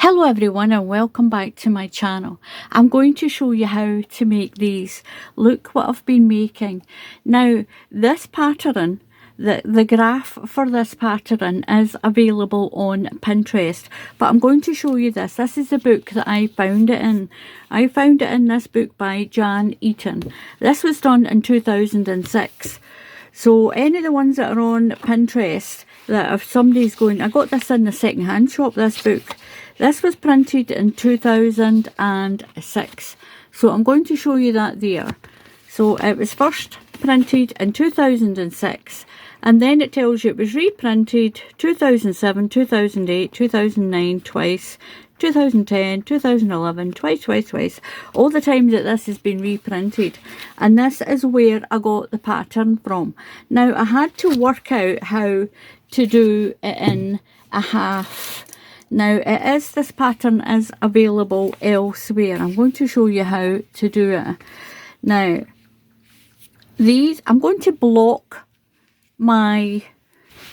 Hello everyone and welcome back to my channel. I'm going to show you how to make these. Look what I've been making. Now this pattern, the graph for this pattern is available on Pinterest, but I'm going to show you this. This is the book that I found it in. I found it in this book by Jan Eaton. This was done in 2006. So any of the ones that are on Pinterest, that if somebody's going, I got this in the second-hand shop, this book. This was printed in 2006. So I'm going to show you that there. So it was first printed in 2006. And then it tells you it was reprinted 2007, 2008, 2009, twice, 2010, 2011, twice, all the times that this has been reprinted. And this is where I got the pattern from. Now I had to work out how to do it in a half. Now this pattern is available elsewhere. I'm going to show you how to do it. Now these, I'm going to block my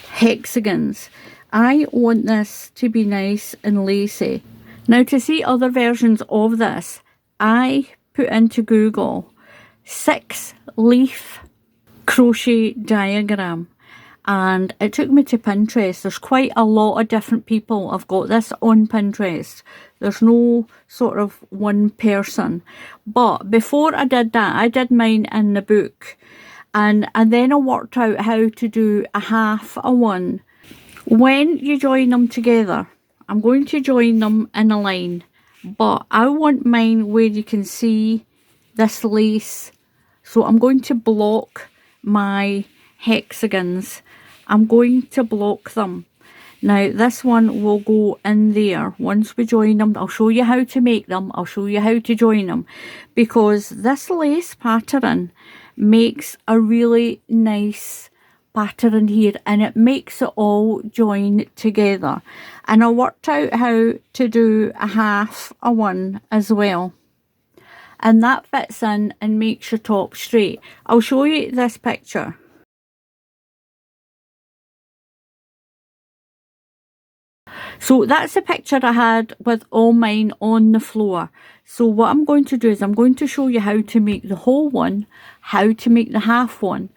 hexagons. I want this to be nice and lacy. Now to see other versions of this, I put into Google 6-leaf crochet diagram. And it took me to Pinterest. There's quite a lot of different people have got this on Pinterest. There's no sort of one person. But before I did that, I did mine in the book. And then I worked out how to do a half a one. When you join them together, I'm going to join them in a line. But I want mine where you can see this lace. So I'm going to block my hexagons. I'm going to block them. Now this one will go in there. Once we join them, I'll show you how to make them. I'll show you how to join them. Because this lace pattern makes a really nice pattern here. And it makes it all join together. And I worked out how to do a half a one as well. And that fits in and makes your top straight. I'll show you this picture. So that's the picture I had with all mine on the floor. So what I'm going to do is I'm going to show you how to make the whole one, how to make the half one.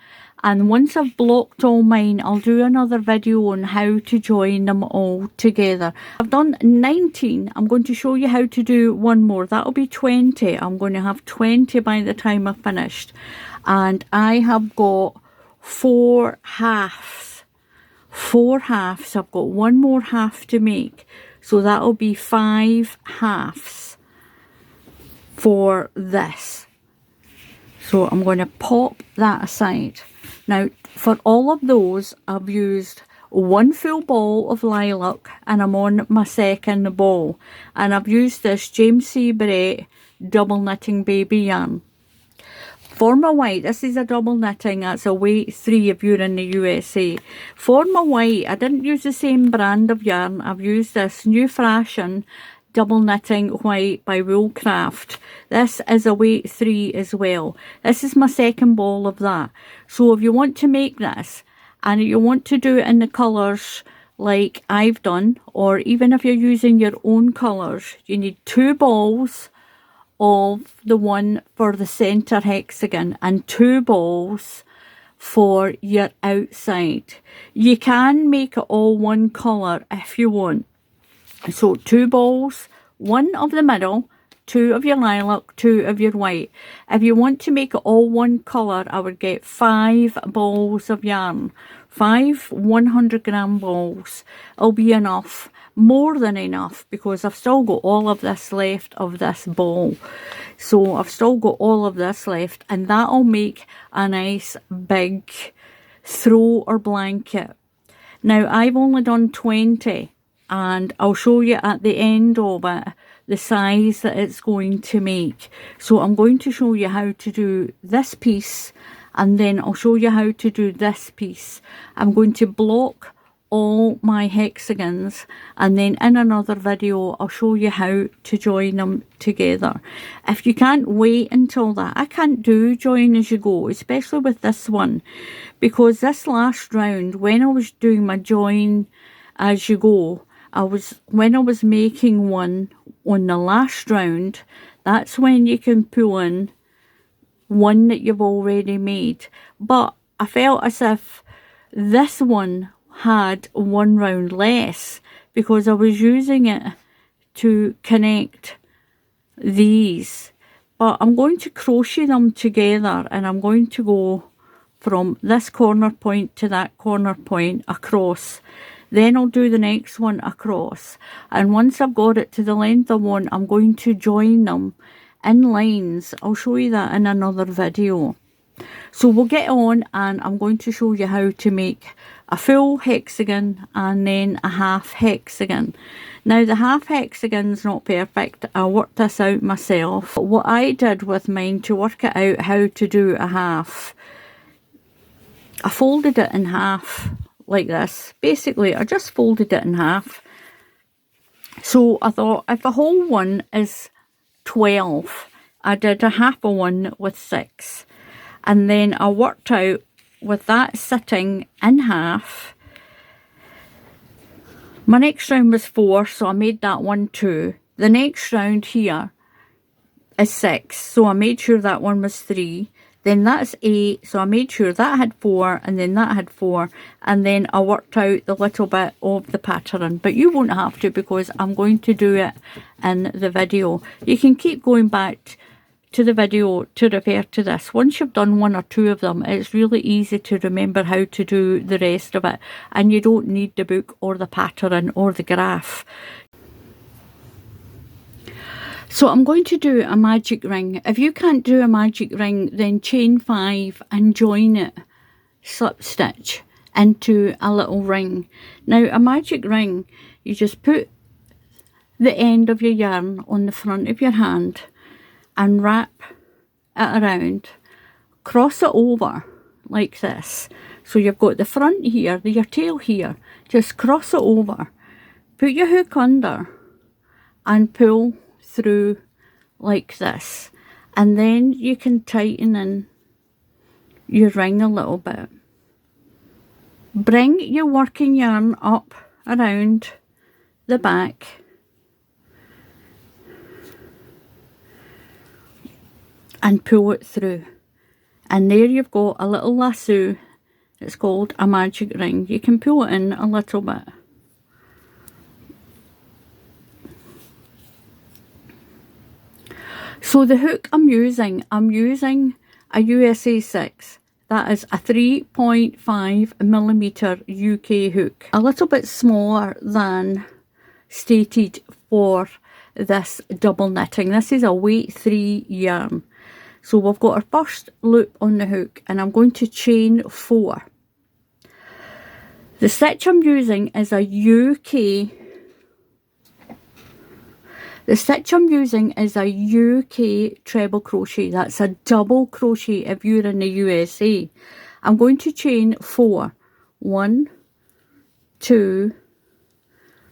And once I've blocked all mine, I'll do another video on how to join them all together. I've done 19. I'm going to show you how to do one more. That'll be 20. I'm going to have 20 by the time I've finished. And I have got 4 halves. 4 halves. I've got one more half to make, so that'll be 5 halves for this. So I'm going to pop that aside. Now for all of those, I've used 1 full ball of lilac and I'm on my second ball, and I've used this James C. Barrett double knitting baby yarn. For my white, this is a double knitting, that's a weight 3 if you're in the USA. For my white, I didn't use the same brand of yarn. I've used this New Fashion double knitting white by Woolcraft. This is a weight 3 as well. This is my second ball of that. So if you want to make this, and you want to do it in the colours like I've done, or even if you're using your own colours, you need 2 balls of the one for the centre hexagon and 2 balls for your outside. You can make it all one colour if you want. So 2 balls, 1 of the middle, 2 of your lilac, 2 of your white. If you want to make it all one colour, I would get 5 balls of yarn. 5 100-gram balls. It'll be enough. More than enough, because I've still got all of this left of this ball. So I've still got all of this left, and that'll make a nice big throw or blanket. Now I've only done 20, and I'll show you at the end of it the size that it's going to make. So I'm going to show you how to do this piece, and then I'll show you how to do this piece. I'm going to block all my hexagons, and then in another video I'll show you how to join them together. If you can't wait until that, I can't do join as you go, especially with this one, because this last round when I was doing my join as you go, when I was making one on the last round, that's when you can pull in one that you've already made. But I felt as if this one had one round less because I was using it to connect these. But I'm going to crochet them together, and I'm going to go from this corner point to that corner point across. Then I'll do the next one across, and once I've got it to the length I want, I'm going to join them in lines. I'll show you that in another video. So we'll get on, and I'm going to show you how to make a full hexagon and then a half hexagon. Now the half hexagon's not perfect. I worked this out myself. What I did with mine to work it out how to do a half, I folded it in half like this. Basically, I just folded it in half. So I thought if a whole one is 12, I did a half a one with 6. And then I worked out with that sitting in half. My next round was 4, so I made that one 2. The next round here is 6, so I made sure that one was 3. Then that's 8, so I made sure that had 4, and then that had 4, and then I worked out the little bit of the pattern. But you won't have to, because I'm going to do it in the video. You can keep going back to the video to refer to this. Once you've done 1 or 2 of them, it's really easy to remember how to do the rest of it, and you don't need the book or the pattern or the graph. So I'm going to do a magic ring. If you can't do a magic ring, then chain 5 and join it, slip stitch into a little ring. Now a magic ring, you just put the end of your yarn on the front of your hand and wrap it around, cross it over like this. So you've got the front here, your tail here, just cross it over, put your hook under and pull through like this, and then you can tighten in your ring a little bit. Bring your working yarn up around the back and pull it through, and there you've got a little lasso. It's called a magic ring. You can pull it in a little bit. So the hook I'm using a USA 6. That is a 3.5mm UK hook. A little bit smaller than stated for this double knitting. This is a weight 3 yarn. So we've got our first loop on the hook, and I'm going to chain 4. The stitch I'm using is a UK. The stitch I'm using is a UK treble crochet. That's a double crochet if you're in the USA. I'm going to chain 4. 1, 2,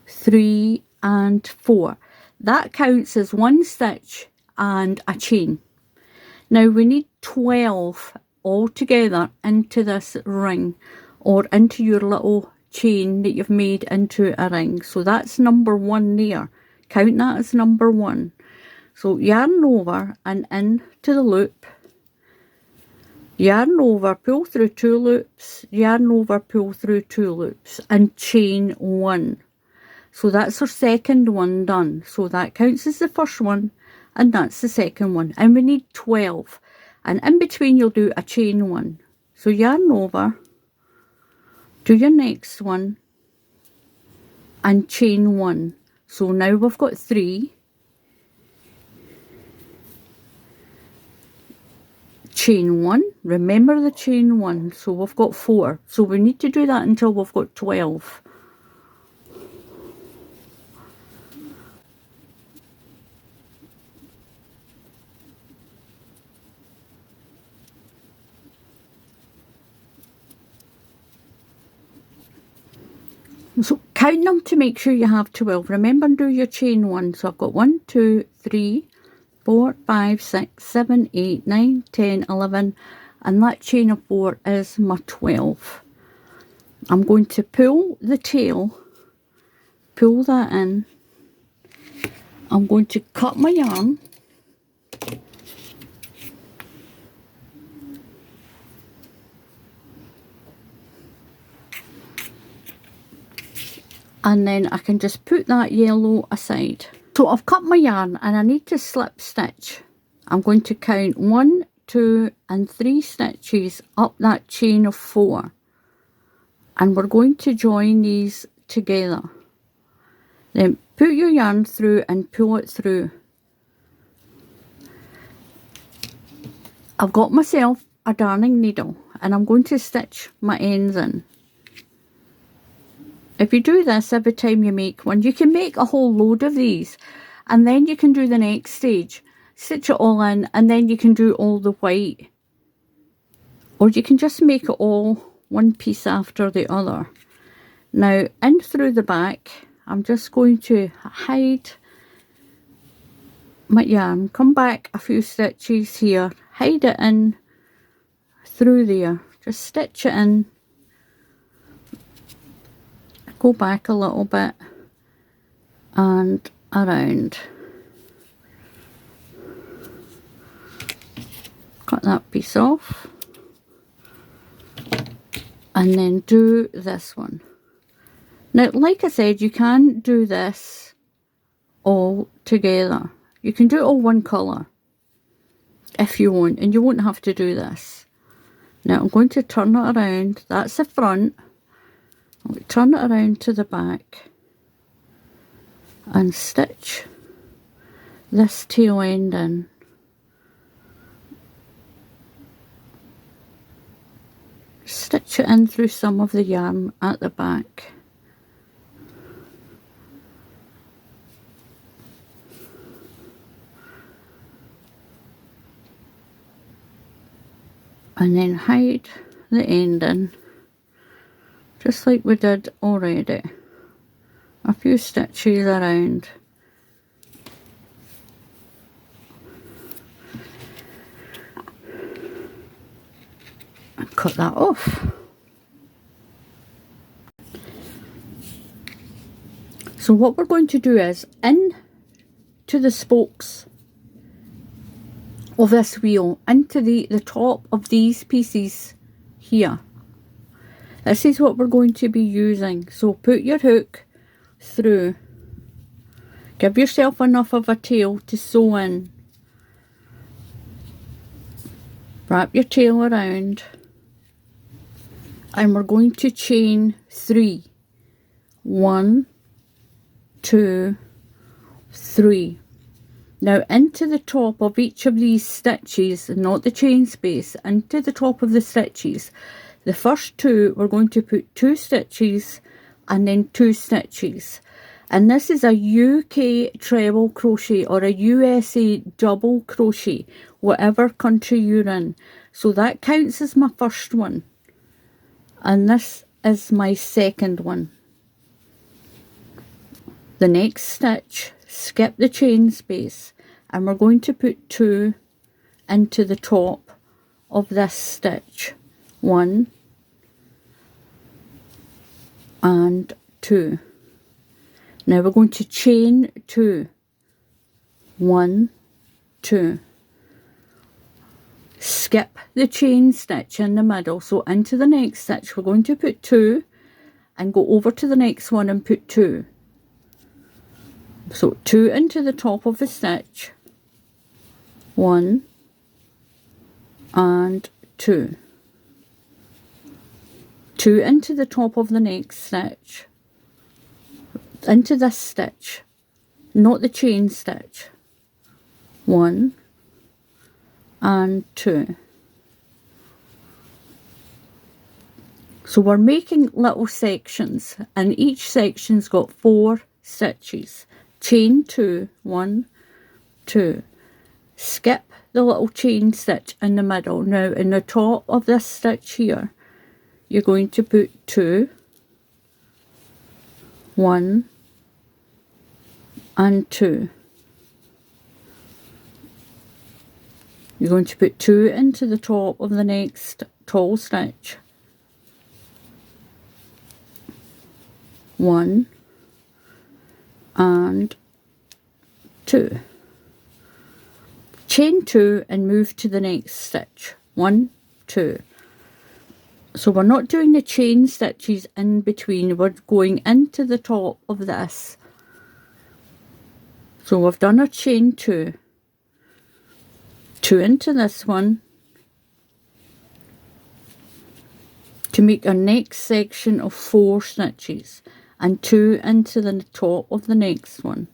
3 and 4. That counts as 1 stitch and a chain. Now we need 12 all together into this ring, or into your little chain that you've made into a ring. So that's number 1 there. Count that as number 1. So yarn over and into the loop, yarn over, pull through 2 loops, yarn over, pull through 2 loops, and chain 1. So that's our second one done. So that counts as the first one, and that's the second one. And we need 12. And in between you'll do a chain 1. So yarn over, do your next one, and chain 1. So now we've got 3, chain 1, remember the chain 1, so we've got 4. So we need to do that until we've got 12. So count them to make sure you have 12. Remember and do your chain 1. So I've got 1, 2, 3, 4, 5, 6, 7, 8, 9, 10, 11, and that chain of 4 is my 12. I'm going to pull the tail, pull that in. I'm going to cut my yarn. And then I can just put that yellow aside. So I've cut my yarn and I need to slip stitch. I'm going to count 1, 2 and 3 stitches up that chain of 4. And we're going to join these together. Then put your yarn through and pull it through. I've got myself a darning needle and I'm going to stitch my ends in. If you do this every time you make one, you can make a whole load of these, and then you can do the next stage, stitch it all in, and then you can do all the white, or you can just make it all one piece after the other. Now in through the back, I'm just going to hide my yarn, come back a few stitches here, hide it in through there, just stitch it in, go back a little bit and around. Cut that piece off and then do this one. Now like I said, you can do this all together. You can do it all one colour if you want, and you won't have to do this. Now I'm going to turn it around. That's the front. I'll turn it around to the back and stitch this tail end in. Stitch it in through some of the yarn at the back. And then hide the end in, just like we did already. A few stitches around. And cut that off. So what we're going to do is, in to the spokes of this wheel, into the top of these pieces here. This is what we're going to be using. So put your hook through. Give yourself enough of a tail to sew in. Wrap your tail around. And we're going to chain 3. 1, 2, 3. Now into the top of each of these stitches, not the chain space, into the top of the stitches, the first 2 we're going to put 2 stitches and then 2 stitches. And this is a UK treble crochet or a USA double crochet, whatever country you're in. So that counts as my first one. And this is my second one. The next stitch, skip the chain space, and we're going to put 2 into the top of this stitch. 1 and 2. Now we're going to chain 2. 1, 2. Skip the chain stitch in the middle. So into the next stitch we're going to put 2 and go over to the next one and put 2. So 2 into the top of the stitch. 1 and 2. 2 into the top of the next stitch, into this stitch, not the chain stitch. 1 and 2. So we're making little sections, and each section's got 4 stitches. Chain 2, 1, 2. Skip the little chain stitch in the middle. Now in the top of this stitch here, you're going to put 2, 1 and 2. You're going to put 2 into the top of the next tall stitch. 1 and 2. Chain 2 and move to the next stitch. 1, 2. So we're not doing the chain stitches in between, we're going into the top of this. So we've done our chain 2, 2 into this one, to make our next section of 4 stitches, and 2 into the top of the next one.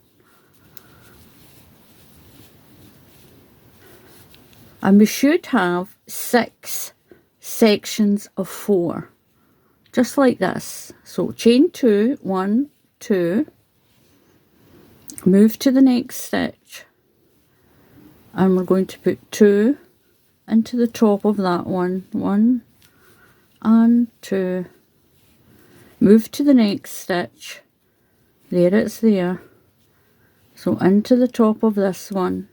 And we should have 6 sections of 4, just like this. So chain 2, 1, 2, move to the next stitch, and we're going to put 2 into the top of that one, 1 and 2, move to the next stitch, there it's there, so into the top of this one,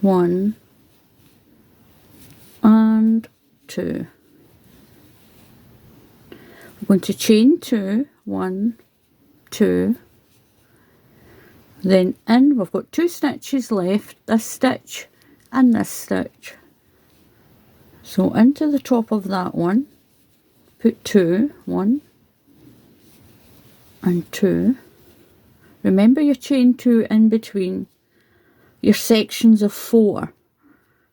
1 and 2. We're going to chain 2, 1, 2, then in, we've got 2 stitches left, this stitch and this stitch. So into the top of that one, put 2, 1 and 2. Remember your chain 2 in between your sections of 4.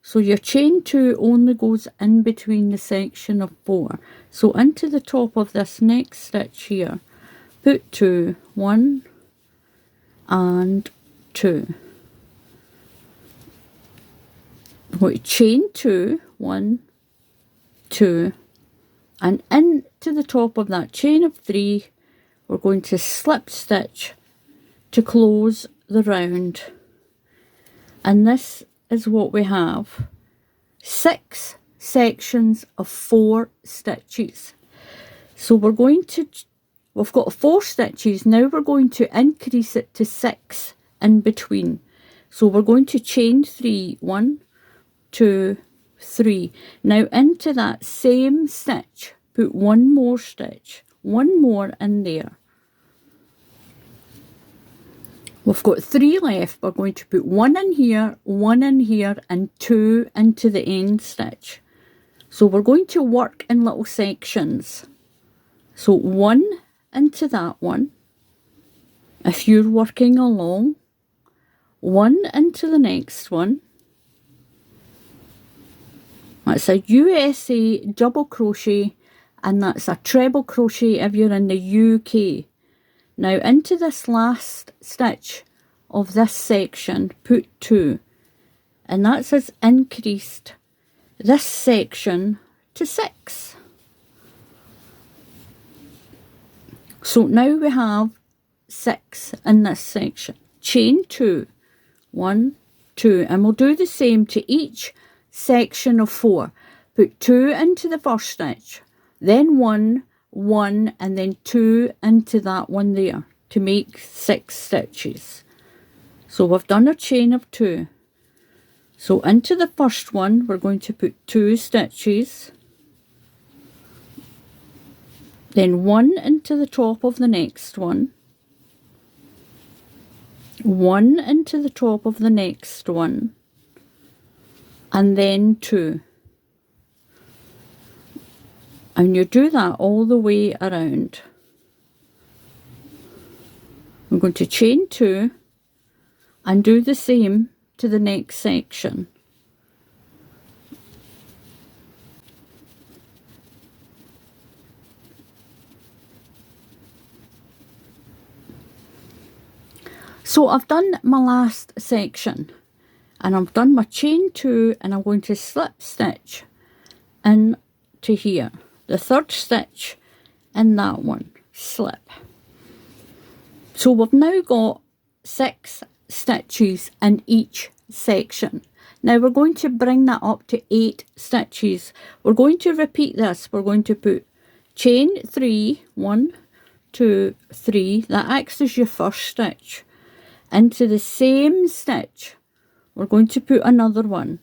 So your chain 2 only goes in between the section of 4. So into the top of this next stitch here, put 2, 1 and 2. We're going to chain 2, 1, 2, and into the top of that chain of 3, we're going to slip stitch to close the round. And this is what we have: 6 sections of 4 stitches. So we're going to, we've got 4 stitches, now we're going to increase it to 6 in between. So we're going to chain 3, 1, 2, 3. Now into that same stitch, put 1 more stitch, 1 more in there. We've got 3 left, we're going to put 1 in here, 1 in here, and 2 into the end stitch. So we're going to work in little sections. So 1 into that one, if you're working along, 1 into the next one. That's a USA double crochet, and that's a treble crochet if you're in the UK. Now into this last stitch of this section, put 2, and that's has increased this section to 6. So now we have 6 in this section. Chain 2, 1, 2, and we'll do the same to each section of 4. Put 2 into the first stitch, then 1, 1, and then 2 into that one there to make 6 stitches. So we've done a chain of 2. So into the first one we're going to put 2 stitches, then 1 into the top of the next one, 1 into the top of the next one, and then 2. And you do that all the way around. I'm going to chain 2 and do the same to the next section. So I've done my last section, and I've done my chain 2, and I'm going to slip stitch into here, the 3rd stitch in that one, slip. So we've now got 6 stitches in each section. Now we're going to bring that up to 8 stitches. We're going to repeat this. We're going to put chain 3, 1, 2, 3, that acts as your first stitch. Into the same stitch we're going to put another one.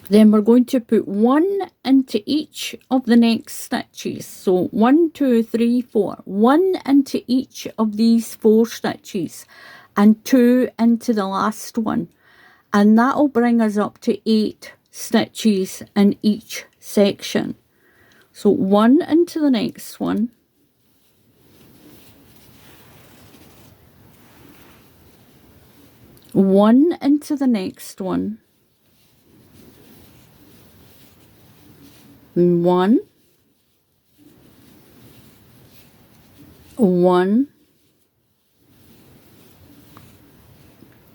Then we're going to put 1 into each of the next stitches. So 1, 2, 3, 4. 1 into each of these 4 stitches and 2 into the last one. And that'll bring us up to 8 stitches in each section. So 1 into the next one. 1 into the next one. 1, 1,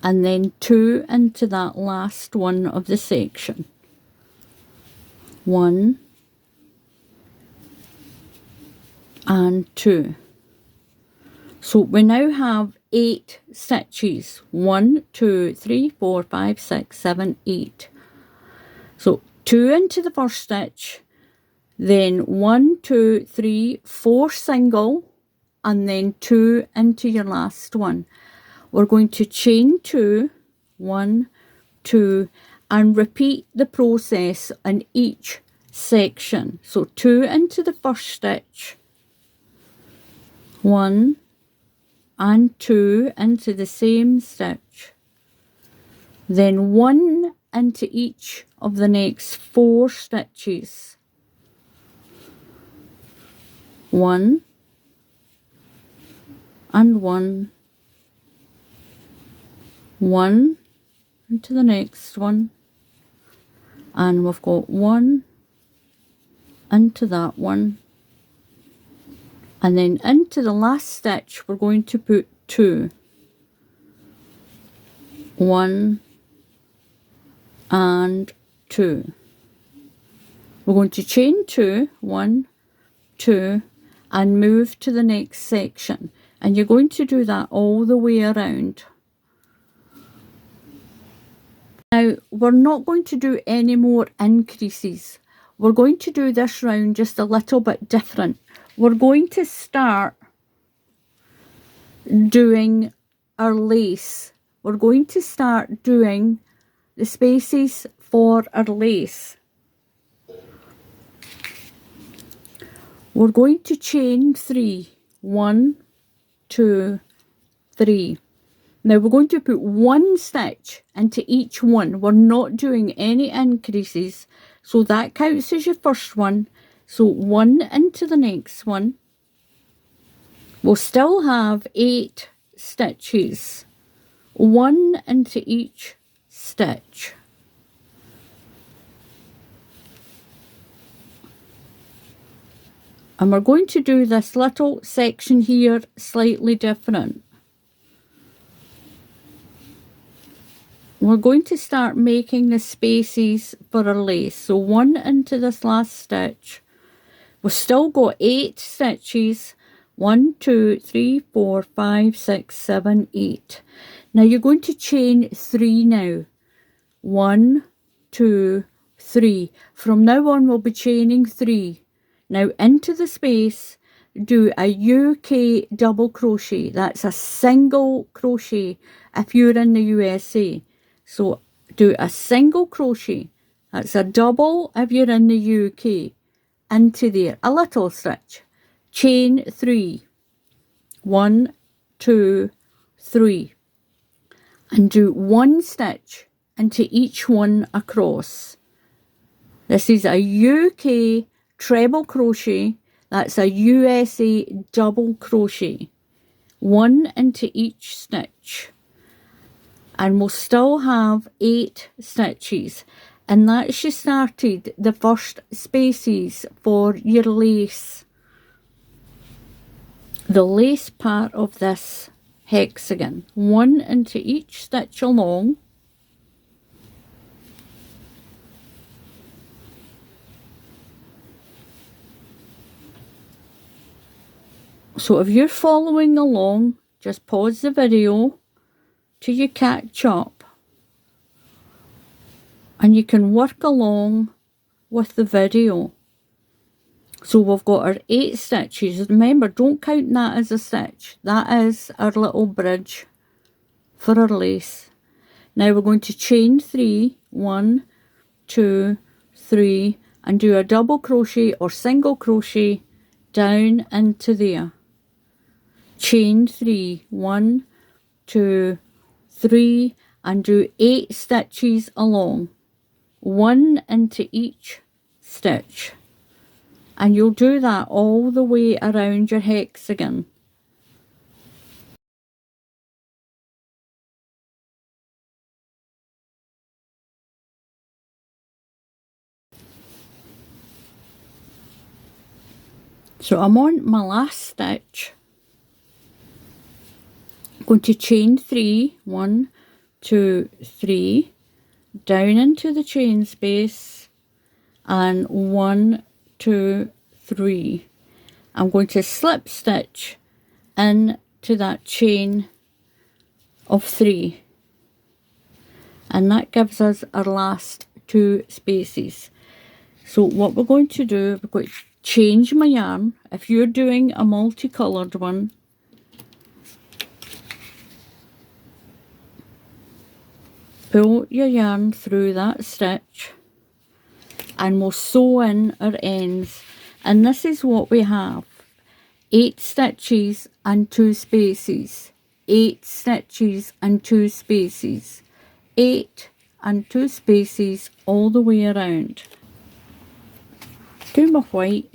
and then 2 into that last one of the section. 1 and 2. So we now have 8 stitches. 1, 2, 3, 4, 5, 6, 7, 8. So 2 into the first stitch, then 1, 2, 3, 4 single, and then 2 into your last one. We're going to chain 2, 1, 2, and repeat the process in each section. So 2 into the first stitch, 1 and 2 into the same stitch, then 1 into each of the next 4 stitches, 1 and 1, 1 into the next one, and we've got 1 into that one, and then into the last stitch we're going to put 2, 1 and 2. We're going to chain 2, 1, 2, and move to the next section, and you're going to do that all the way around. Now we're not going to do any more increases. We're going to do this round just a little bit different. We're going to start doing our lace. We're going to start doing the spaces for our lace. We're going to chain 3, 1, 2, 3. Now we're going to put 1 stitch into each one. We're not doing any increases, so that counts as your first one. So 1 into the next one. We'll still have 8 stitches, 1 into each stitch. And we're going to do this little section here slightly different. We're going to start making the spaces for our lace. So 1 into this last stitch. We've still got 8 stitches. 1, 2, 3, 4, 5, 6, 7, 8. Now you're going to chain 3 now. 1, 2, 3. From now on we'll be chaining 3. Now into the space, do a UK double crochet. That's a single crochet if you're in the USA. So do a single crochet. That's a double if you're in the UK. Into there, a little stitch. Chain 3. 1, 2, 3. And do 1 stitch into each one across. This is a UK treble crochet. That's a USA double crochet. 1 into each stitch. And we'll still have 8 stitches, and that's you started the first spaces for your lace, the lace part of this hexagon. 1 into each stitch along, so if you're following along, just pause the video till you catch up, and you can work along with the video. So we've got our 8 stitches. Remember, don't count that as a stitch. That is our little bridge for our lace. Now we're going to chain 3, 1, 2, 3, and do a double crochet or single crochet down into there. Chain 3, 1, 2, 3, and do 8 stitches along, 1 into each stitch, and you'll do that all the way around your hexagon. So I'm on my last stitch. I'm going to chain 3, 1, 2, 3, down into the chain space, and 1, 2, 3. I'm going to slip stitch into that chain of 3, and that gives us our last 2 spaces. So what we're going to do, we're going to change my yarn. If you're doing a multicoloured one, pull your yarn through that stitch and we'll sew in our ends, and this is what we have: 8 stitches and 2 spaces, 8 stitches and 2 spaces, 8 and 2 spaces all the way around. Do my white.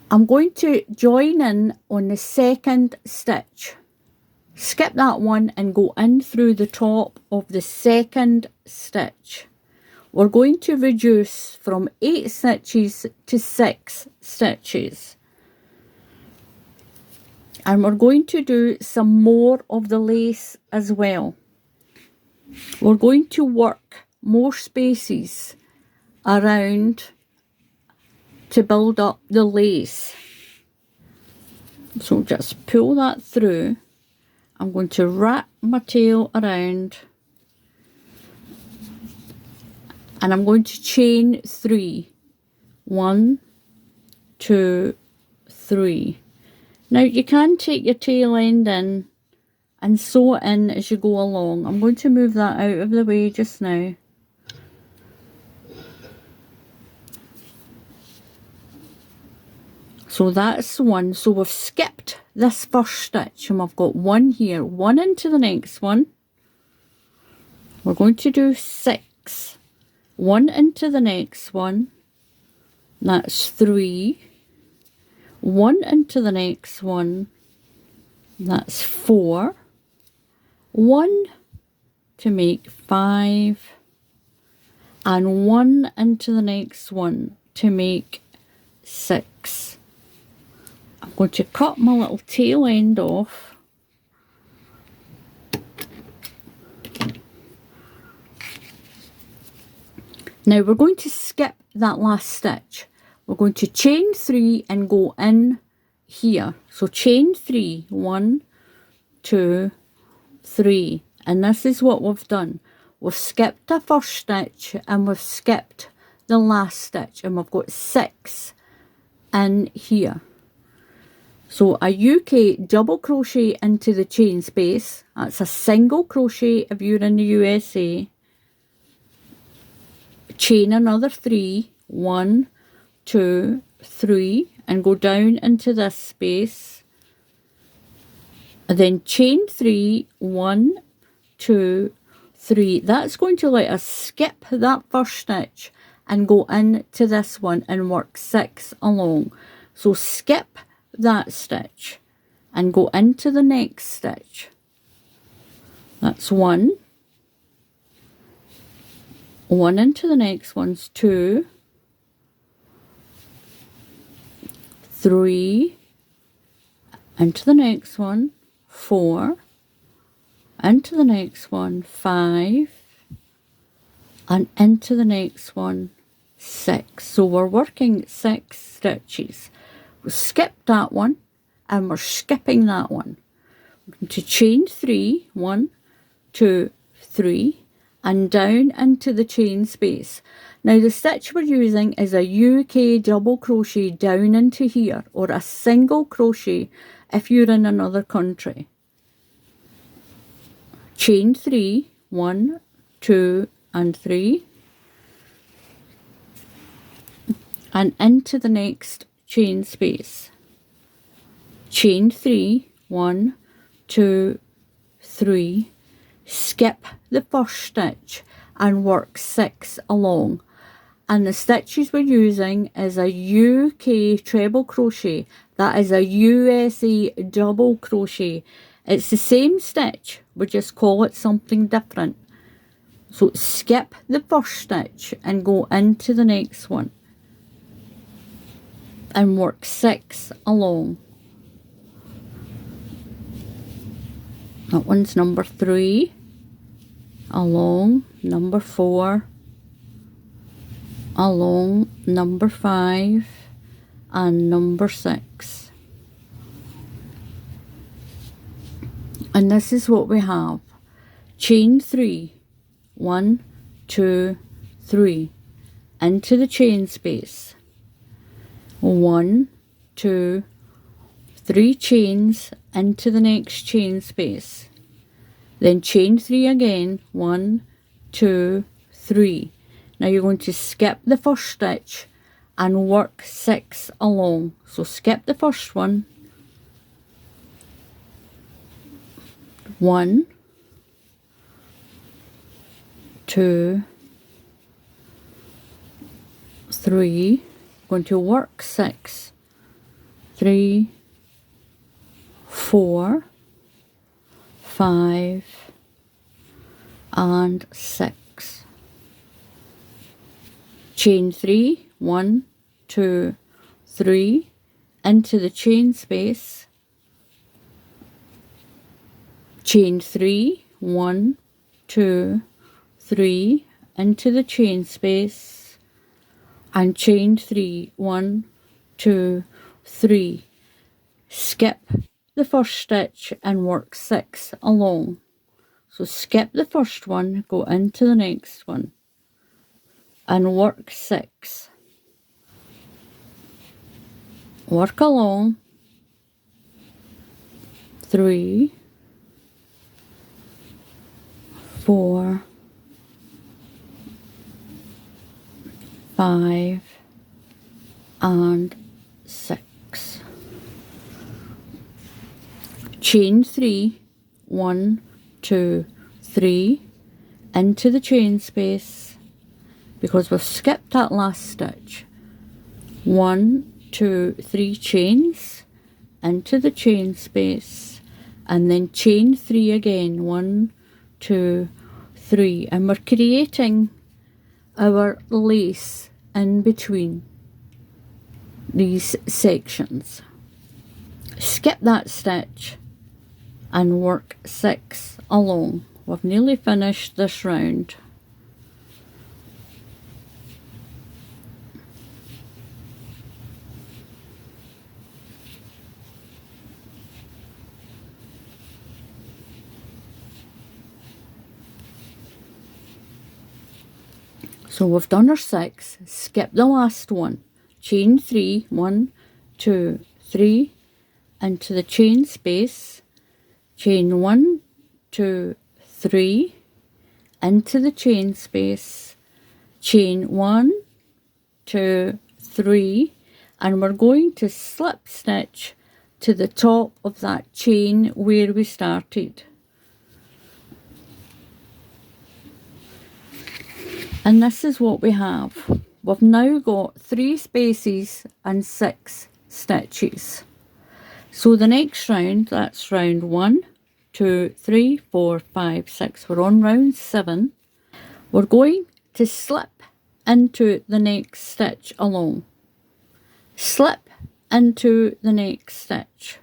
I'm going to join in on the second stitch. Skip that one and go in through the top of the second stitch. We're going to reduce from 8 stitches to 6 stitches. And we're going to do some more of the lace as well. We're going to work more spaces around to build up the lace. So just pull that through. I'm going to wrap my tail around, and I'm going to chain 3. 1, 2, 3. Now you can take your tail end in and sew it in as you go along. I'm going to move that out of the way just now. So that's one. So we've skipped this first stitch and we've got 1 here, 1 into the next one. We're going to do 6, 1 into the next one. That's 3, 1 into the next one. That's 4, 1 to make 5, and 1 into the next one to make 6. I'm going to cut my little tail end off. Now we're going to skip that last stitch. We're going to chain 3 and go in here. So chain 3, 1, 2, 3, and this is what we've done. We've skipped the first stitch and we've skipped the last stitch, and we've got 6 in here. So a UK double crochet into the chain space, that's a single crochet if you're in the USA. Chain another 3, 1, 2, 3, and go down into this space. And then chain 3, 1, 2, 3. That's going to let us skip that first stitch and go into this one and work 6 along. So skip that stitch and go into the next stitch. That's 1. 1 into the next one's 2, 3, into the next one, 4, into the next one, 5, and into the next one, 6. So we're working 6 stitches. We skipped that one and we're skipping that one. We're going to chain 3, 1, 2, 3, and down into the chain space. Now the stitch we're using is a UK double crochet down into here, or a single crochet if you're in another country. chain 3, 1, 2 and 3, and into the next chain space. Chain 3, 1, 2, 3, skip the first stitch and work 6 along. And the stitches we're using is a UK treble crochet. That is a USA double crochet. It's the same stitch, we just call it something different. So skip the first stitch and go into the next one and work 6 along. That one's number 3, along number 4, along number 5 and number 6. And this is what we have. Chain 3, 1, 2, 3, into the chain space. 1, 2, 3 chains into the next chain space. Then chain 3 again, 1, 2, 3. Now you're going to skip the first stitch and work 6 along. So skip the first one. 1, 2, 3. Going to work 6. 3, 4, 5 and 6. Chain 3, 1, 2, 3 into the chain space. Chain 3, 1, 2, 3 into the chain space, and chain 3, 1, 2, 3. Skip the first stitch and work 6 along. So skip the first one, go into the next one and work 6. Work along. 3, 4, 5 and 6. Chain 3, 1, 2, 3 into the chain space, because we've skipped that last stitch. 1, 2, 3 chains into the chain space, and then chain 3 again. 1, 2, 3, and we're creating our lace in between these sections. Skip that stitch and work 6 along. We've nearly finished this round. So we've done our 6, skip the last one, chain 3, 1, 2, 3 into the chain space, chain 1, 2, 3 into the chain space, chain 1, 2, 3, and we're going to slip stitch to the top of that chain where we started. And this is what we have. We've now got 3 spaces and 6 stitches. So the next round, that's round 1, 2, 3, 4, 5, 6. We're on round 7. We're going to slip into the next stitch along. Slip into the next stitch,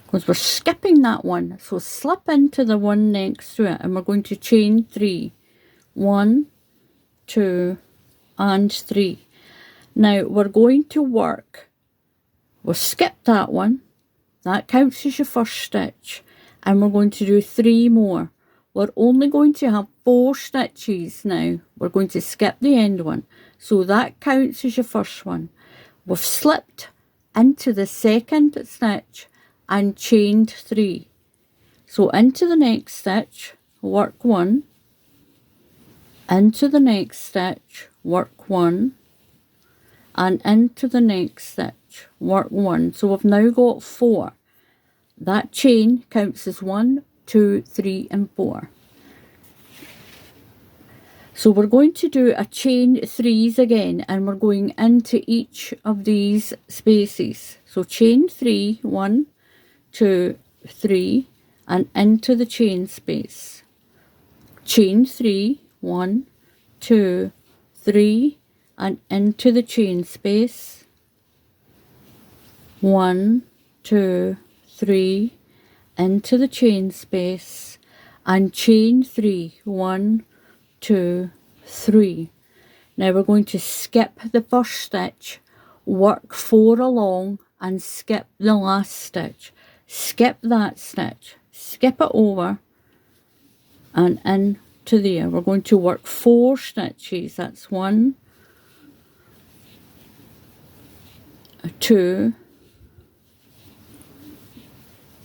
because we're skipping that one. So slip into the one next to it, and we're going to chain 3. 1, 2 and 3. Now we're going to work, we'll skip that one, that counts as your first stitch, and we're going to do 3 more. We're only going to have 4 stitches now. We're going to skip the end one, so that counts as your first one. We've slipped into the second stitch and chained 3. So into the next stitch, work 1, into the next stitch, work 1, and into the next stitch, work 1. So we've now got 4. That chain counts as 1, 2, 3 and 4. So we're going to do a chain 3s again, and we're going into each of these spaces. So chain 3, 1, 2, 3, and into the chain space. Chain 3, 1, 2, 3, and into the chain space. 1, 2, 3, into the chain space, and chain 3, 1, 2, 3. Now we're going to skip the first stitch, work 4 along, and skip the last stitch. Skip that stitch, skip it over, and in to there. We're going to work 4 stitches. That's 1, 2,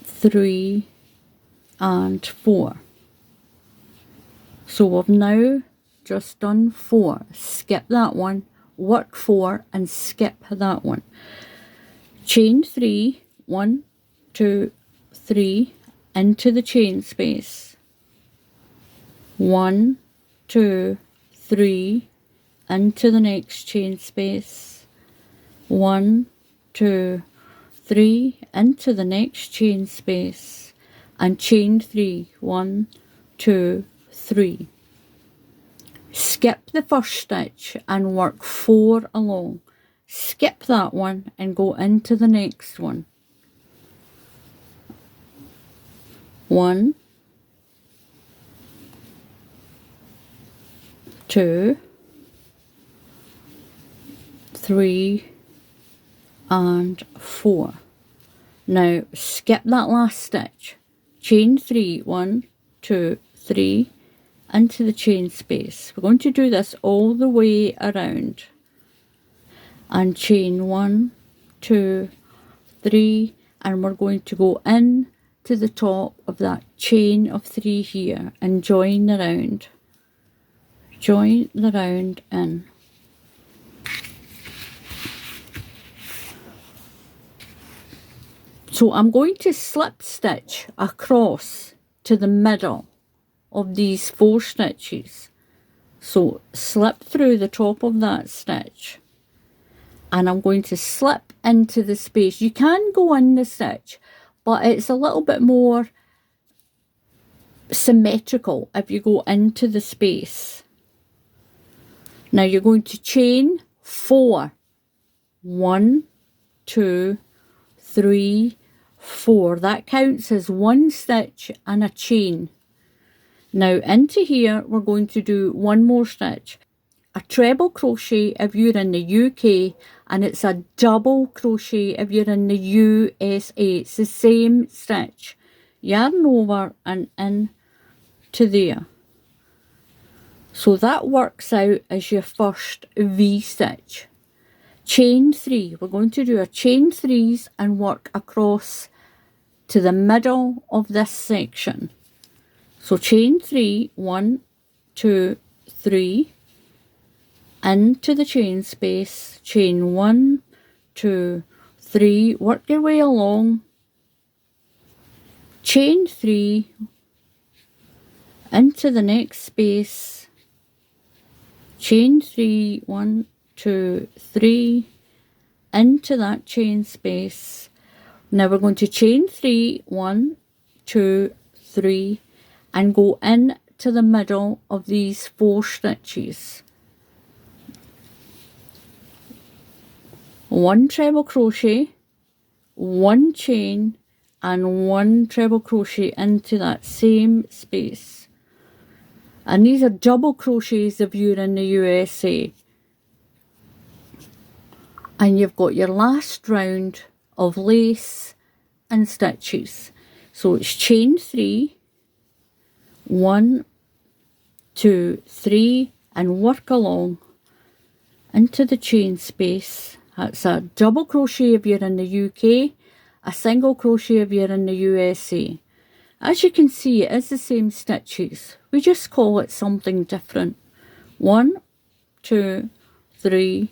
3, and 4. So we've now just done 4. Skip that one, work 4, and skip that one. Chain 3, 1, 2, 3, into the chain space. 1, 2, 3, into the next chain space. 1, 2, 3, into the next chain space, and chain 3, 1, 2, 3. Skip the first stitch and work 4 along. Skip that one and go into the next one. 1, 2, 3, and 4. Now skip that last stitch. Chain 3, 1, 2, 3, into the chain space. We're going to do this all the way around. And chain 1, 2, 3, and we're going to go in to the top of that chain of 3 here and join the round. Join the round in. So I'm going to slip stitch across to the middle of these 4 stitches. So slip through the top of that stitch, and I'm going to slip into the space. You can go in the stitch, but it's a little bit more symmetrical if you go into the space. Now you're going to chain 4. 1, 2, 3, 4. That counts as 1 stitch and a chain. Now into here we're going to do 1 more stitch. A treble crochet if you're in the UK, and it's a double crochet if you're in the USA. It's the same stitch. Yarn over and in to there. So that works out as your first V-stitch. Chain 3. We're going to do a chain 3s and work across to the middle of this section. So chain 3, 1, 2, 3, into the chain space, chain 1, 2, 3, work your way along, chain 3, into the next space, chain 3, 1, 2, 3, into that chain space. Now we're going to chain 3, 1, 2, 3, and go in to the middle of these 4 stitches. 1 treble crochet, 1 chain, and 1 treble crochet into that same space. And these are double crochets if you're in the USA. And you've got your last round of lace and stitches. So it's chain 3, 1, 2, 3, and work along into the chain space. That's a double crochet if you're in the UK, a single crochet if you're in the USA. As you can see, it is the same stitches. We just call it something different. 1, 2, 3,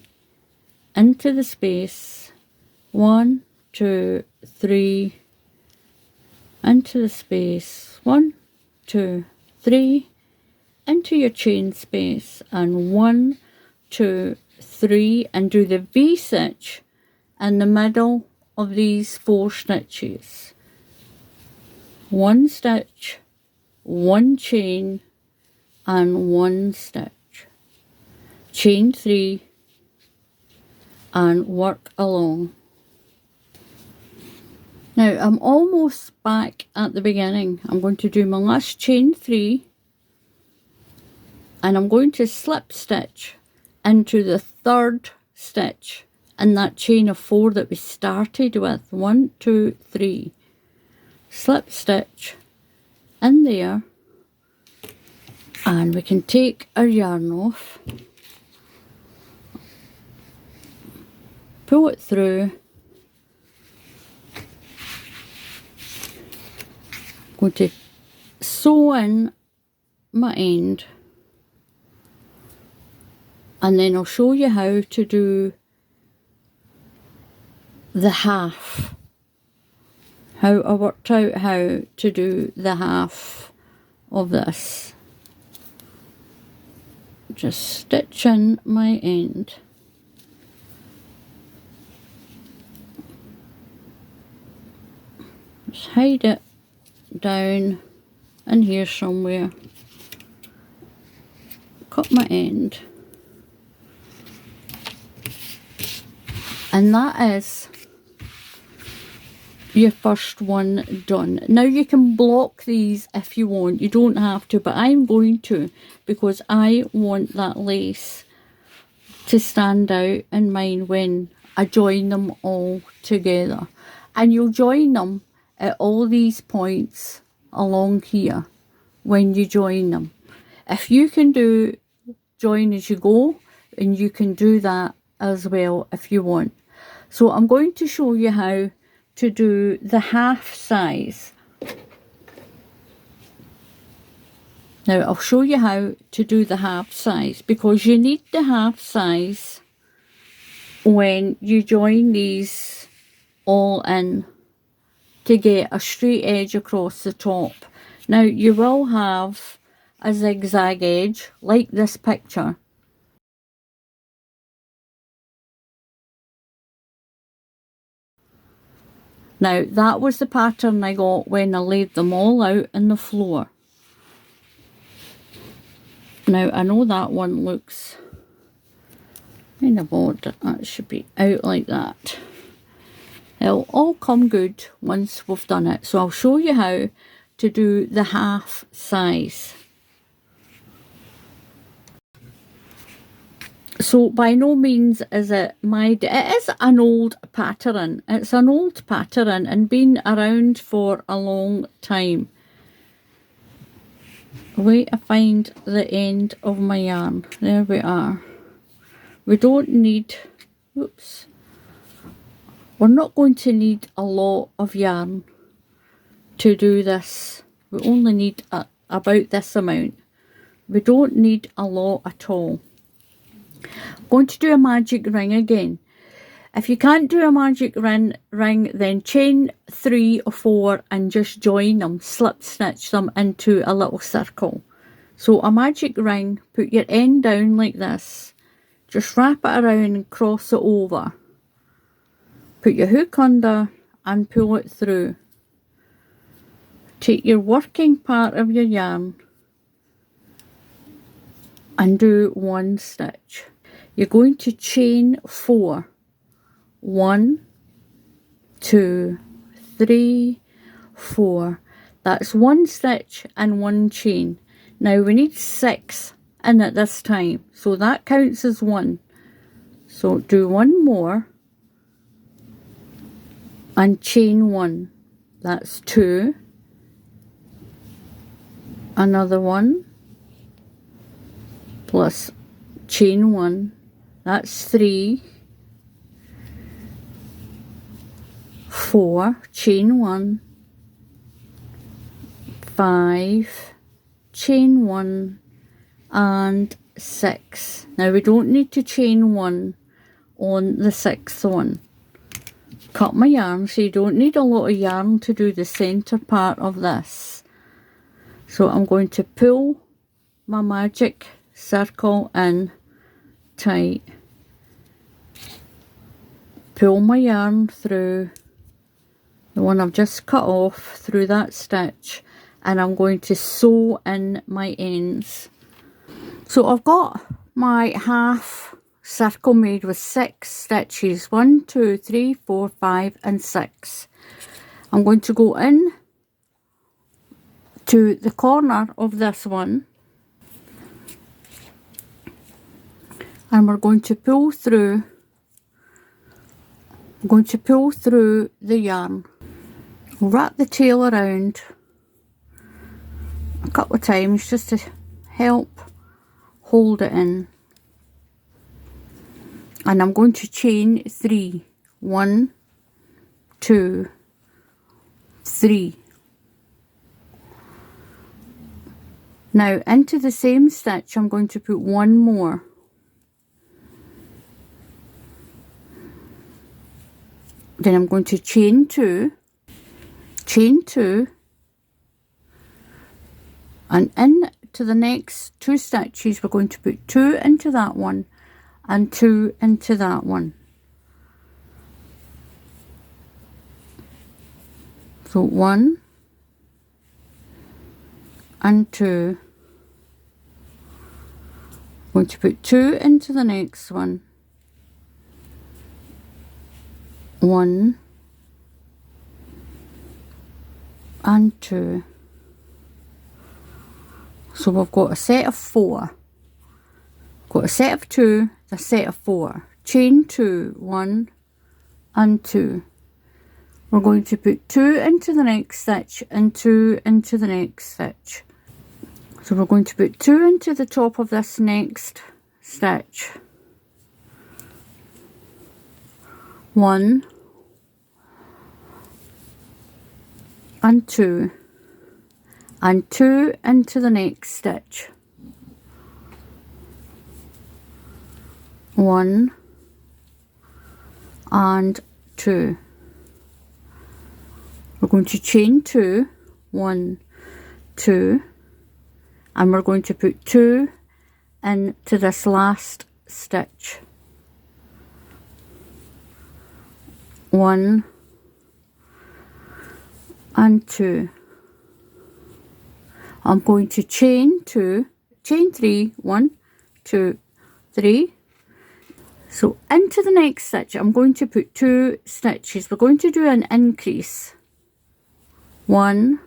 into the space. 1, 2, 3, into the space. 1, 2, 3, into your chain space, and 1, 2, 3, and do the V-stitch in the middle of these 4 stitches. 1 stitch, 1 chain, and 1 stitch. Chain 3 and work along. Now I'm almost back at the beginning. I'm going to do my last chain 3 and I'm going to slip stitch into the 3rd stitch in that chain of 4 that we started with. 1, 2, 3. Slip stitch in there, and we can take our yarn off, pull it through, I'm going to sew in my end, and then I'll show you how to do the half. How I worked out how to do the half of this. Just stitch in my end. Just hide it down in here somewhere. Cut my end. And that is your first one done. Now you can block these if you want, you don't have to, but I'm going to, because I want that lace to stand out in mine when I join them all together. And you'll join them at all these points along here when you join them. If you can do join as you go, and you can do that as well if you want. So I'm going to show you how to do the half size. Now I'll show you how to do the half size, because you need the half size when you join these all in to get a straight edge across the top. Now you will have a zigzag edge like this picture. Now that was the pattern I got when I laid them all out on the floor. Now I know that one looks kind of odd. That should be out like that. It'll all come good once we've done it. So I'll show you how to do the half size. So by no means is it it is an old pattern. It's an old pattern and been around for a long time. Wait, I find the end of my yarn. There we are. We don't need, oops, we're not going to need a lot of yarn to do this. We only need about this amount. We don't need a lot at all. I'm going to do a magic ring again. If you can't do a magic ring, then chain 3 or 4 and just join them, slip stitch them into a little circle. So a magic ring, put your end down like this, just wrap it around and cross it over. Put your hook under and pull it through. Take your working part of your yarn and do 1 stitch. You're going to chain 4. 1, 2, 3, 4. That's 1 stitch and 1 chain. Now we need 6 in it this time, so that counts as 1. So do 1 more and chain 1. That's 2. Another 1 plus chain 1. That's 3. 4, chain 1, 5, chain 1 and 6. Now we don't need to chain 1 on the 6th one. Cut my yarn, so you don't need a lot of yarn to do the centre part of this. So I'm going to pull my magic circle in tight, pull my yarn through the one I've just cut off through that stitch, and I'm going to sew in my ends. So I've got my half circle made with 6 stitches, 1, 2, 3, 4, 5 and 6. I'm going to go in to the corner of this one, and we're going to pull through. I'm going to pull through the yarn, wrap the tail around a couple of times just to help hold it in, and I'm going to chain 3. 1, 2, 3. Now into the same stitch I'm going to put one more. Then I'm going to chain 2, and into the next 2 stitches we're going to put 2 into that one and 2 into that one. So 1 and 2. I'm going to put 2 into the next one. 1 and 2. So we've got a set of 4. Got a set of 2, a set of 4. Chain 2, 1 and 2. We're going to put 2 into the next stitch and 2 into the next stitch. So we're going to put 2 into the top of this next stitch. 1 and 2 and 2 into the next stitch. 1 and 2. We're going to chain 2, 1, 2, and we're going to put 2 into this last stitch. 1 and 2. I'm going to chain 2, chain 3, 1, 2, 3. So into the next stitch I'm going to put 2 stitches. We're going to do an increase. 1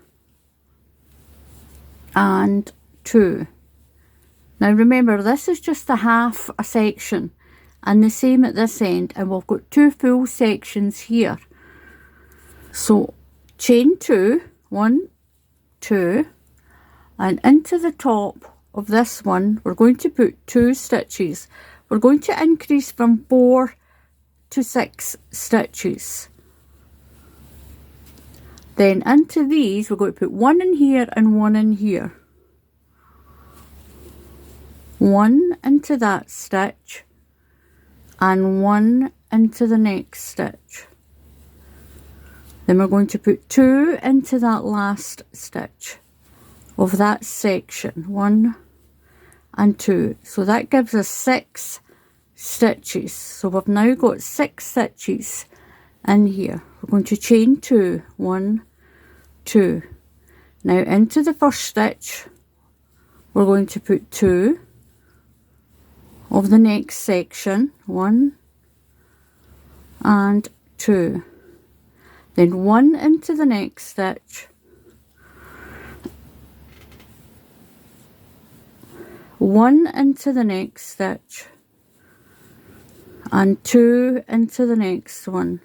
and 2. Now remember, this is just a half a section, and the same at this end, and we've got 2 full sections here. So chain 2, 1, 2, and into the top of this one we're going to put 2 stitches. We're going to increase from 4 to 6 stitches. Then into these we're going to put 1 in here and 1 in here. 1 into that stitch and 1 into the next stitch. Then we're going to put 2 into that last stitch of that section. 1 and 2. So that gives us 6 stitches. So we've now got 6 stitches in here. We're going to chain 2, 1, 2. Now into the first stitch we're going to put 2 of the next section, 1 and 2. Then 1 into the next stitch, 1 into the next stitch, and 2 into the next one.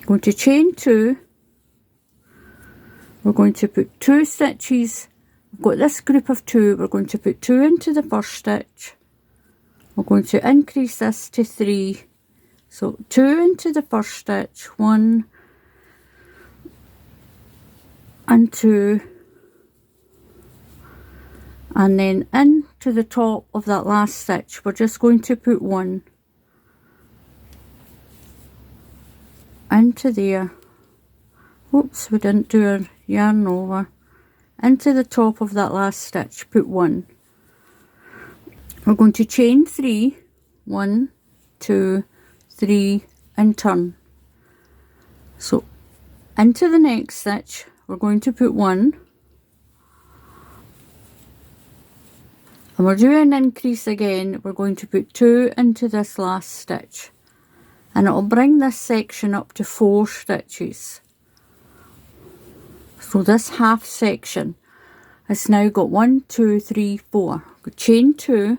Going to chain 2. We're going to put 2 stitches. We've got this group of 2. We're going to put 2 into the first stitch. We're going to increase this to 3 So 2 into the first stitch, 1 and 2, and then into the top of that last stitch we're just going to put 1 into there. Oops, we didn't do our yarn over. Into the top of that last stitch, put 1. We're going to chain 3, 1, 2, 3, and turn. So into the next stitch we're going to put 1, and we're doing an increase again. We're going to put 2 into this last stitch, and it'll bring this section up to 4 stitches. So this half section has now got 1, 2, 3, 4. Chain 2.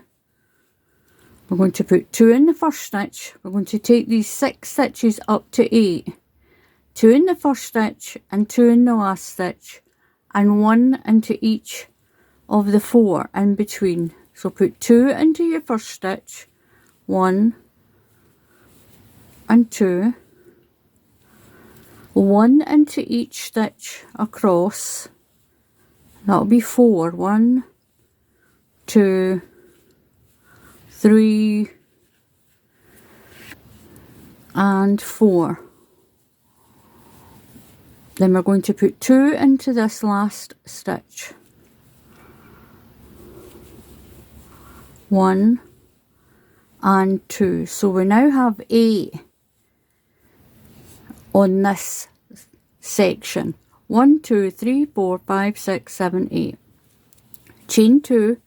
We're going to put 2 in the first stitch. We're going to take these 6 stitches up to 8. 2 in the first stitch and 2 in the last stitch, and 1 into each of the 4 in between. So put 2 into your first stitch, 1 and 2, 1 into each stitch across. That'll be 4. 1, 2, 3, and 4. Then we're going to put 2 into this last stitch. 1 and 2. So we now have 8 on this section. 1, 2, 3, 4, 5, 6, 7, 8. Chain 2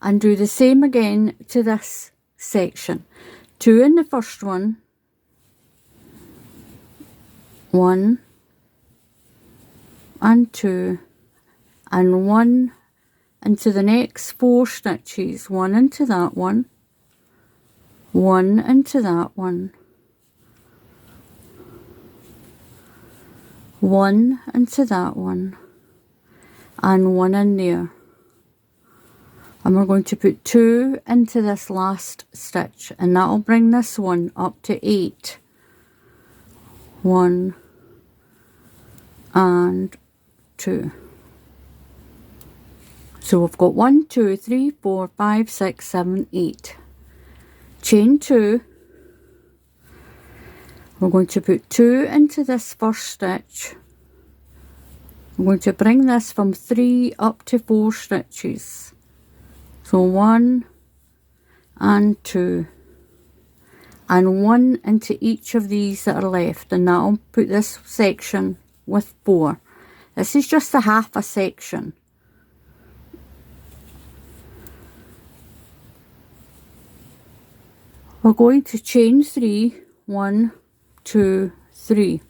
and do the same again to this section. 2 in the first one, 1 and 2, and 1 into the next 4 stitches. 1 into that one, 1 into that one, 1 into that one, and 1 in there. And we're going to put 2 into this last stitch, and that'll bring this one up to 8. 1 and 2. So we've got 1, 2, 3, 4, 5, 6, 7, 8. Chain 2. We're going to put 2 into this first stitch. I'm going to bring this from 3 up to 4 stitches. So 1 and 2, and 1 into each of these that are left, and that'll put this section with 4. This is just a half a section. We're going to chain 3, 1, 2, 3.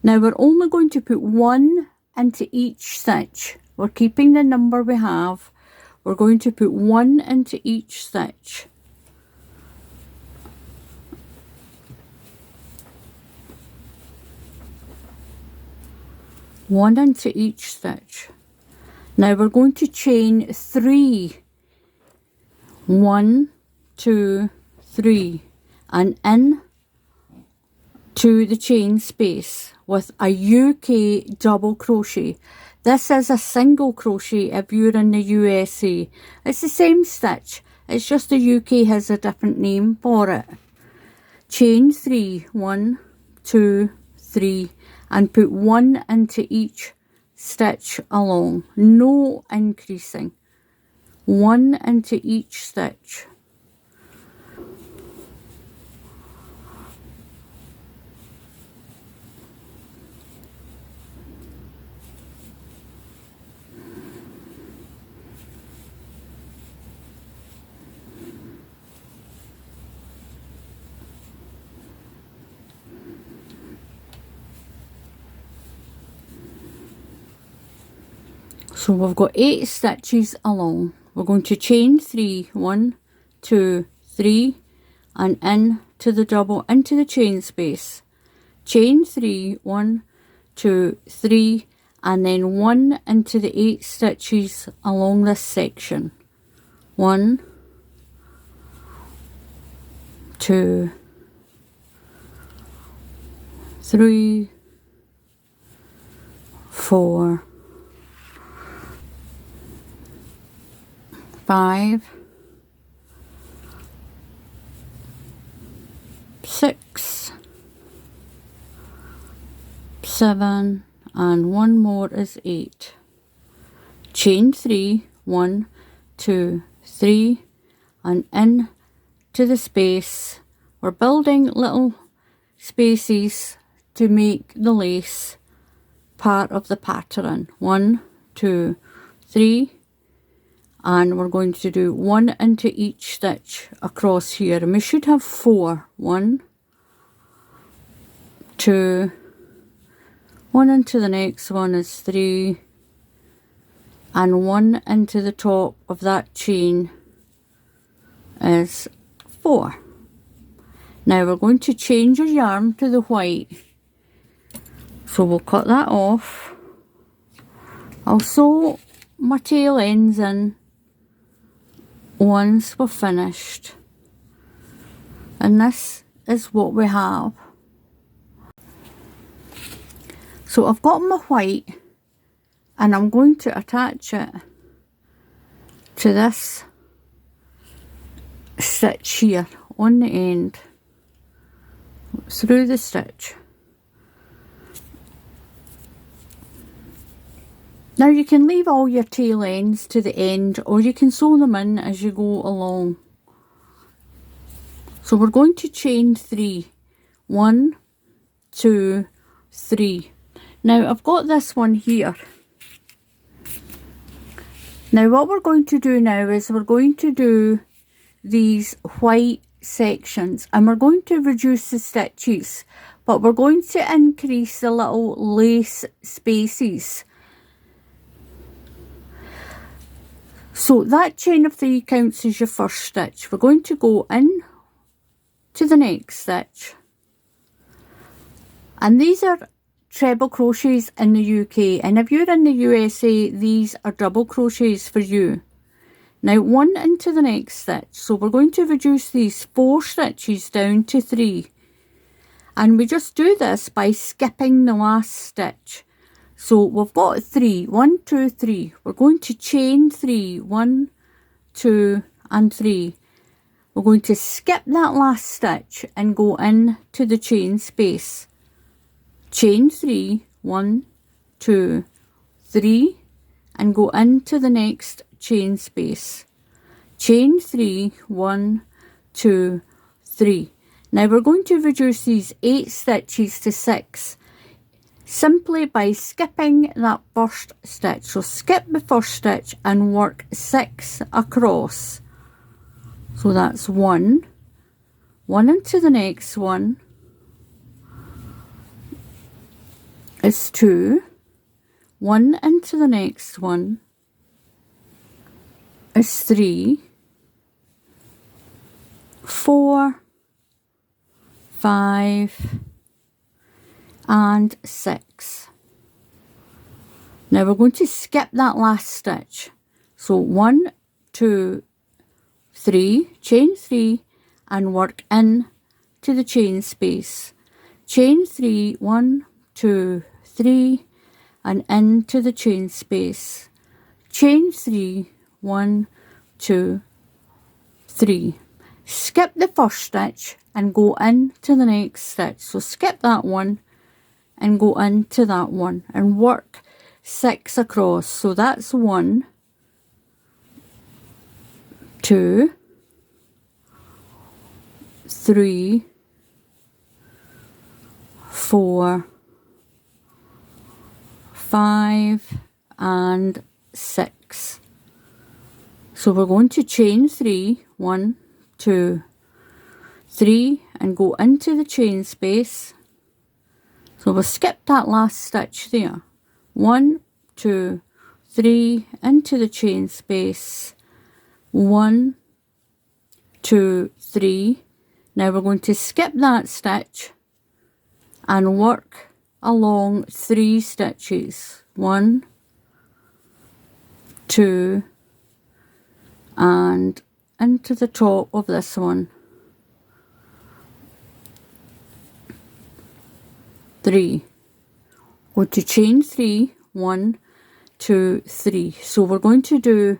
Now we're only going to put 1 into each stitch. We're keeping the number we have. We're going to put 1 into each stitch. One into each stitch. Now we're going to chain 3. 1, 2, 3, and in to the chain space with a UK double crochet. This is a single crochet if you're in the USA. It's the same stitch, it's just the UK has a different name for it. Chain 3, 1, 2, 3, and put 1 into each stitch along, no increasing. 1 into each stitch. So we've got 8 stitches along. We're going to chain 3, 1, 2, 3, and in to the double into the chain space. Chain 3, 1, 2, 3, and then 1 into the 8 stitches along this section. 1, 2, 3, 4, 5, 6, 7, and one more is 8. Chain 3, 1, 2, 3, and in to the space. We're building little spaces to make the lace part of the pattern. 1, 2, 3, and we're going to do 1 into each stitch across here, and we should have 4. 1, 2, 1 into the next one is 3, and 1 into the top of that chain is 4. Now we're going to change our yarn to the white, so we'll cut that off. I'll sew my tail ends in once we're finished, and this is what we have. So I've got my white, and I'm going to attach it to this stitch here on the end through the stitch. Now you can leave all your tail ends to the end, or you can sew them in as you go along. So we're going to chain 3. 1, 2, 3. Now I've got this one here. Now what we're going to do now is we're going to do these white sections, and we're going to reduce the stitches, but we're going to increase the little lace spaces. So that chain of 3 counts as your first stitch. We're going to go in to the next stitch, and these are treble crochets in the UK, and if you're in the USA, these are double crochets for you. Now 1 into the next stitch, so we're going to reduce these 4 stitches down to 3, and we just do this by skipping the last stitch. So we've got 3, 1, 2, 3. We're going to chain 3, 1, 2, and 3. We're going to skip that last stitch and go in to the chain space. Chain 3, 1, 2, 3, and go into the next chain space. Chain 3, 1, 2, 3. Now we're going to reduce these 8 stitches to 6 simply by skipping that first stitch. So skip the first stitch and work 6 across. So that's 1, 1 into the next one is 2, 1 into the next one is 3, 4, 5, and 6. Now we're going to skip that last stitch. So 1, 2, 3, chain 3, and work in to the chain space. Chain 3, 1, 2, 3, and into the chain space. Chain 3, 1, 2, 3. Skip the first stitch and go into the next stitch. So skip that one and go into that one and work 6 across. So that's 1, 2, 3, 4, 5, and 6. So we're going to chain 3, 1, 2, 3, and go into the chain space. So we'll skip that last stitch there. 1, 2, 3, into the chain space. 1, 2, 3. Now we're going to skip that stitch and work along 3 stitches. 1, 2, and into the top of this one. 3. Go to chain 3, 1, 2, 3. So we're going to do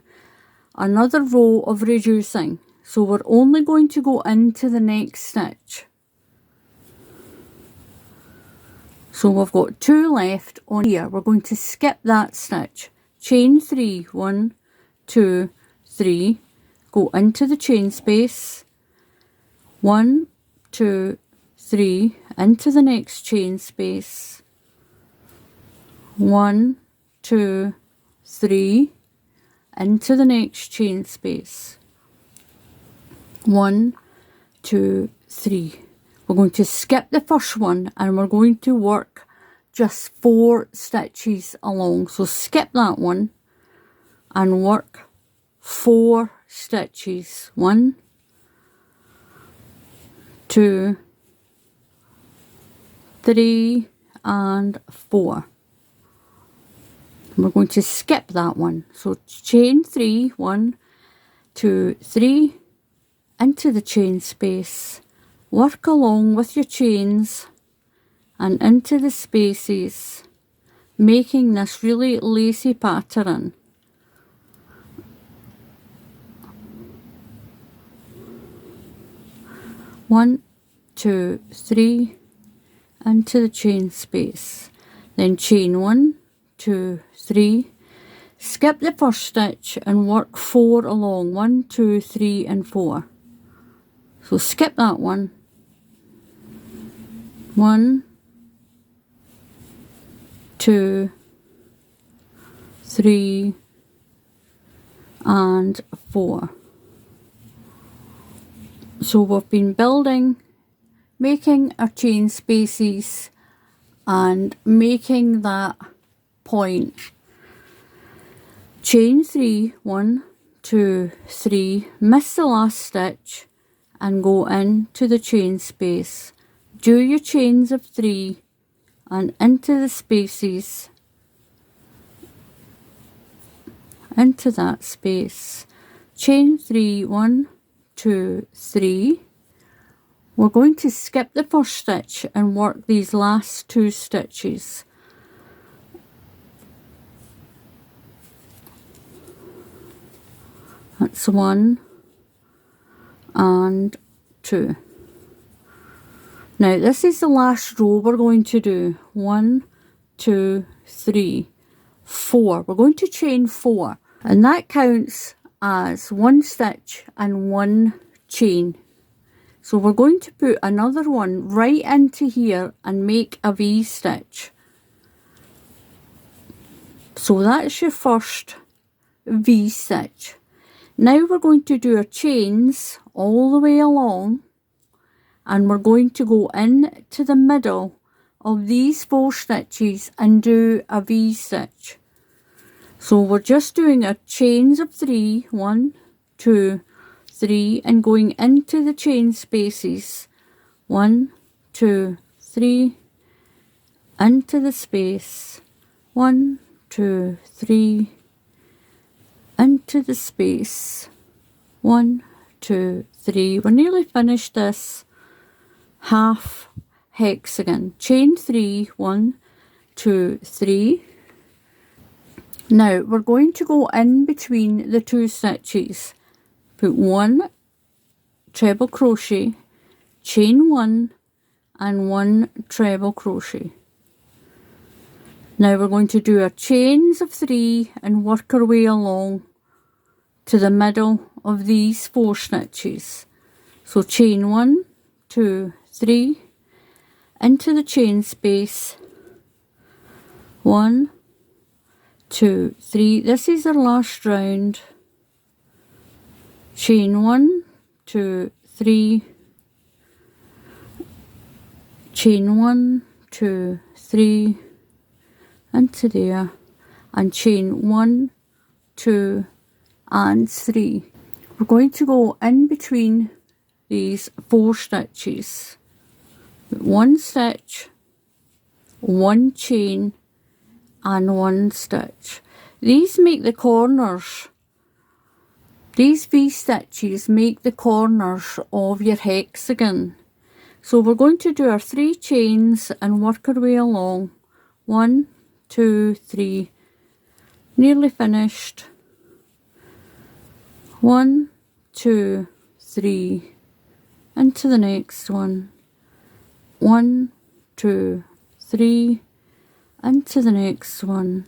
another row of reducing. So we're only going to go into the next stitch. So we've got 2 left on here. We're going to skip that stitch. Chain 3, 1, 2, 3. Go into the chain space. 1, 2, 3. Into the next chain space. 1, 2, 3. Into the next chain space. 1, 2, 3. We're going to skip the first one and we're going to work just 4 stitches along. So skip that one and work 4 stitches. 1, 2, 3 and 4. We're going to skip that one. So chain 3, 1, 2, 3, into the chain space. Work along with your chains and into the spaces, making this really lacy pattern. One, 2, 3, into the chain space. Then chain 1, 2, 3. Skip the first stitch and work 4 along. 1, 2, 3 and 4. So skip that one. 1, 2, 3 and 4. So we've been building, making our chain spaces and making that point. Chain 3, 1, 2, 3, miss the last stitch and go into the chain space. Do your chains of 3 and into the spaces, into that space. Chain 3, 1, 2, 3. We're going to skip the first stitch and work these last 2 stitches. That's 1 and 2. Now this is the last row we're going to do. 1, 2, 3, 4. We're going to chain 4 and that counts as 1 stitch and 1 chain. So we're going to put another one right into here and make a V stitch. So that's your first V stitch. Now we're going to do our chains all the way along and we're going to go into the middle of these 4 stitches and do a V stitch. So we're just doing our chains of 3, 1, 2, 3 and going into the chain spaces. 1, 2, 3, into the space. 1, 2, 3, into the space. 1, 2, 3. We're nearly finished this half hexagon. Chain 3, 1, 2, 3. Now we're going to go in between the 2 stitches. Put 1 treble crochet, chain 1 and 1 treble crochet. Now we're going to do our chains of 3 and work our way along to the middle of these 4 stitches. So chain 1, 2, 3, into the chain space. 1, 2, 3. This is our last round. Chain 1, 2, 3. Chain 1, 2, 3. Into there. And chain 1, 2 and 3. We're going to go in between these 4 stitches. 1 stitch, 1 chain and 1 stitch. These make the corners. These V stitches make the corners of your hexagon. So we're going to do our 3 chains and work our way along. 1, 2, 3, nearly finished. 1, 2, 3, into the next one. 1, 2, 3, into the next one.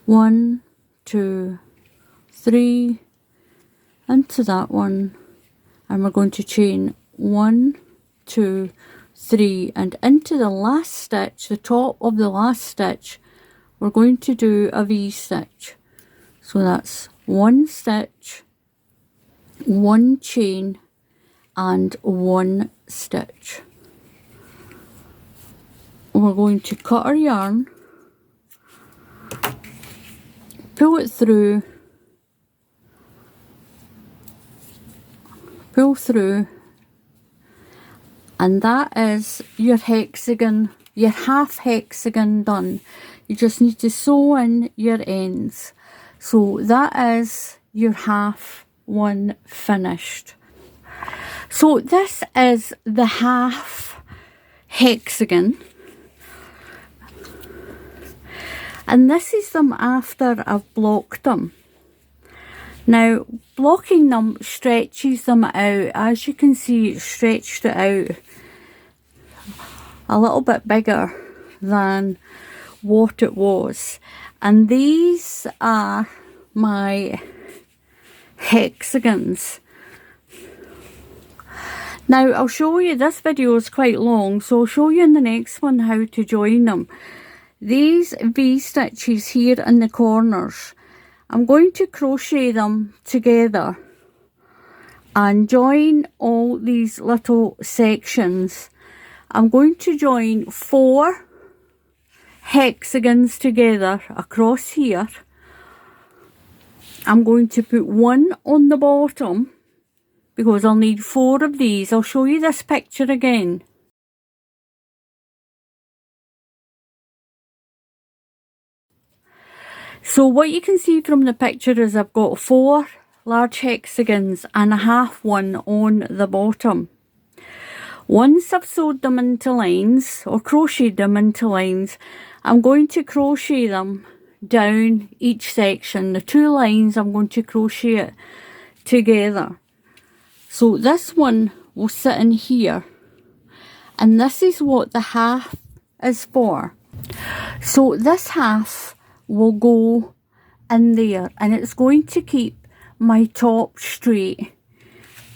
1, 2, 3, into that one, and we're going to chain 1, 2, 3, and into the last stitch, the top of the last stitch, we're going to do a V-stitch. So that's 1 stitch, 1 chain, and 1 stitch. We're going to cut our yarn, pull it through, pull through, and that is your hexagon, your half hexagon done. You just need to sew in your ends. So that is your half one finished. So this is the half hexagon, and this is them after I've blocked them. Now, blocking them stretches them out. As you can see, it stretched it out a little bit bigger than what it was. And these are my hexagons. Now, I'll show you, this video is quite long, so I'll show you in the next one how to join them. These V-stitches here in the corners, I'm going to crochet them together and join all these little sections. I'm going to join 4 hexagons together across here. I'm going to put 1 on the bottom because I'll need 4 of these. I'll show you this picture again. So what you can see from the picture is I've got 4 large hexagons and a half one on the bottom. Once I've sewed them into lines or crocheted them into lines, I'm going to crochet them down each section. The 2 lines I'm going to crochet it together. So this one will sit in here, and this is what the half is for. So this half will go in there, and it's going to keep my top straight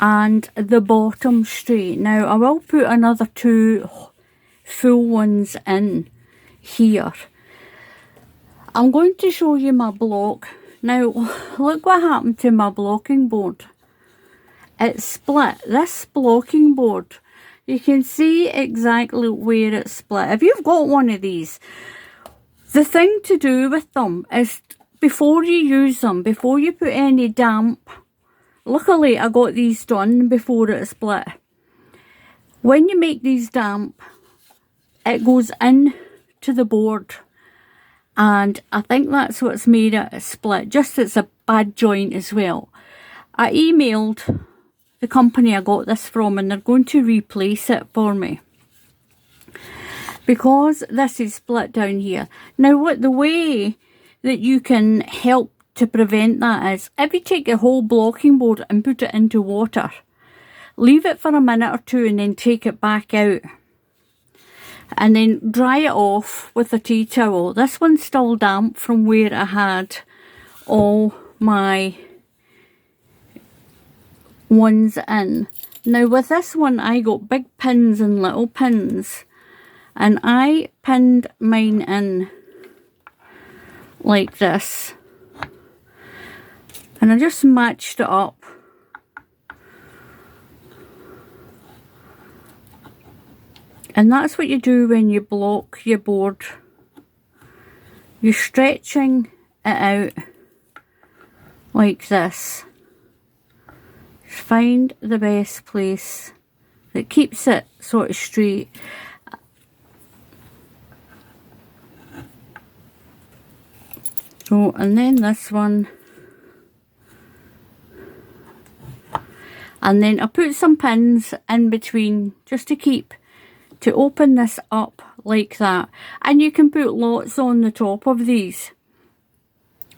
and the bottom straight. Now I will put another 2 full ones in here. I'm going to show you my block. Now look what happened to my blocking board. It split. This blocking board, you can see exactly where it split. If you've got one of these, the thing to do with them is before you use them, before you put any damp, luckily I got these done before it split. When you make these damp, it goes in to the board, and I think that's what's made it split. Just it's a bad joint as well. I emailed the company I got this from, and they're going to replace it for me because this is split down here. Now what the way that you can help to prevent that is if you take your whole blocking board and put it into water, leave it for a minute or 2 and then take it back out and then dry it off with a tea towel. This one's still damp from where I had all my ones in. Now with this one I got big pins and little pins, and I pinned mine in like this, and I just matched it up. And that's what you do when you block your board. You're stretching it out like this. Just find the best place that keeps it sort of straight. So, and then this one, And then I put some pins in between just to open this up like that. And you can put lots on the top of these.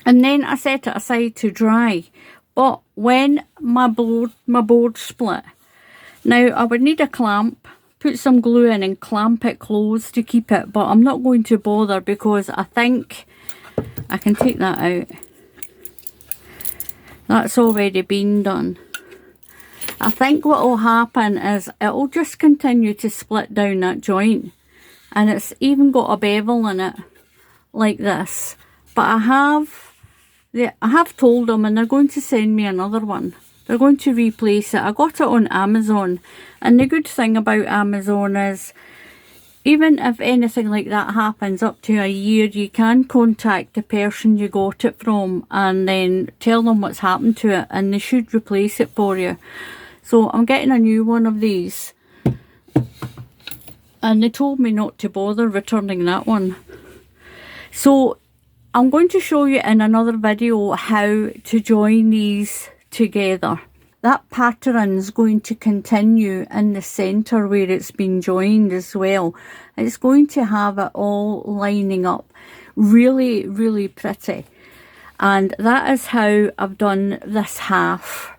And then I set it aside to dry. But when my board split, now I would need a clamp, put some glue in and clamp it closed to keep it. But I'm not going to bother because I think I can take that out. That's already been done. I think what will happen is it will just continue to split down that joint. And it's even got a bevel in it, like this. But I have told them, and they're going to send me another one. They're going to replace it. I got it on Amazon. And the good thing about Amazon is, even if anything like that happens up to a year, you can contact the person you got it from and then tell them what's happened to it, and they should replace it for you. So I'm getting a new one of these. And they told me not to bother returning that one. So I'm going to show you in another video how to join these together. That pattern's going to continue in the centre where it's been joined as well. It's going to have it all lining up really, really pretty. And that is how I've done this half.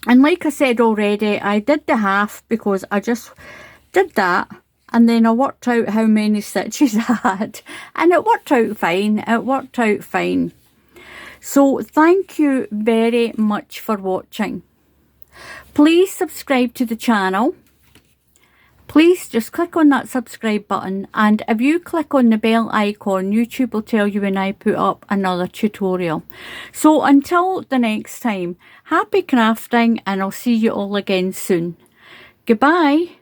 And like I said already, I did the half because I just did that. And then I worked out how many stitches I had. And it worked out fine. It worked out fine. So thank you very much for watching. Please subscribe to the channel. Please just click on that subscribe button. And if you click on the bell icon, YouTube will tell you when I put up another tutorial. So until the next time, happy crafting, and I'll see you all again soon. Goodbye.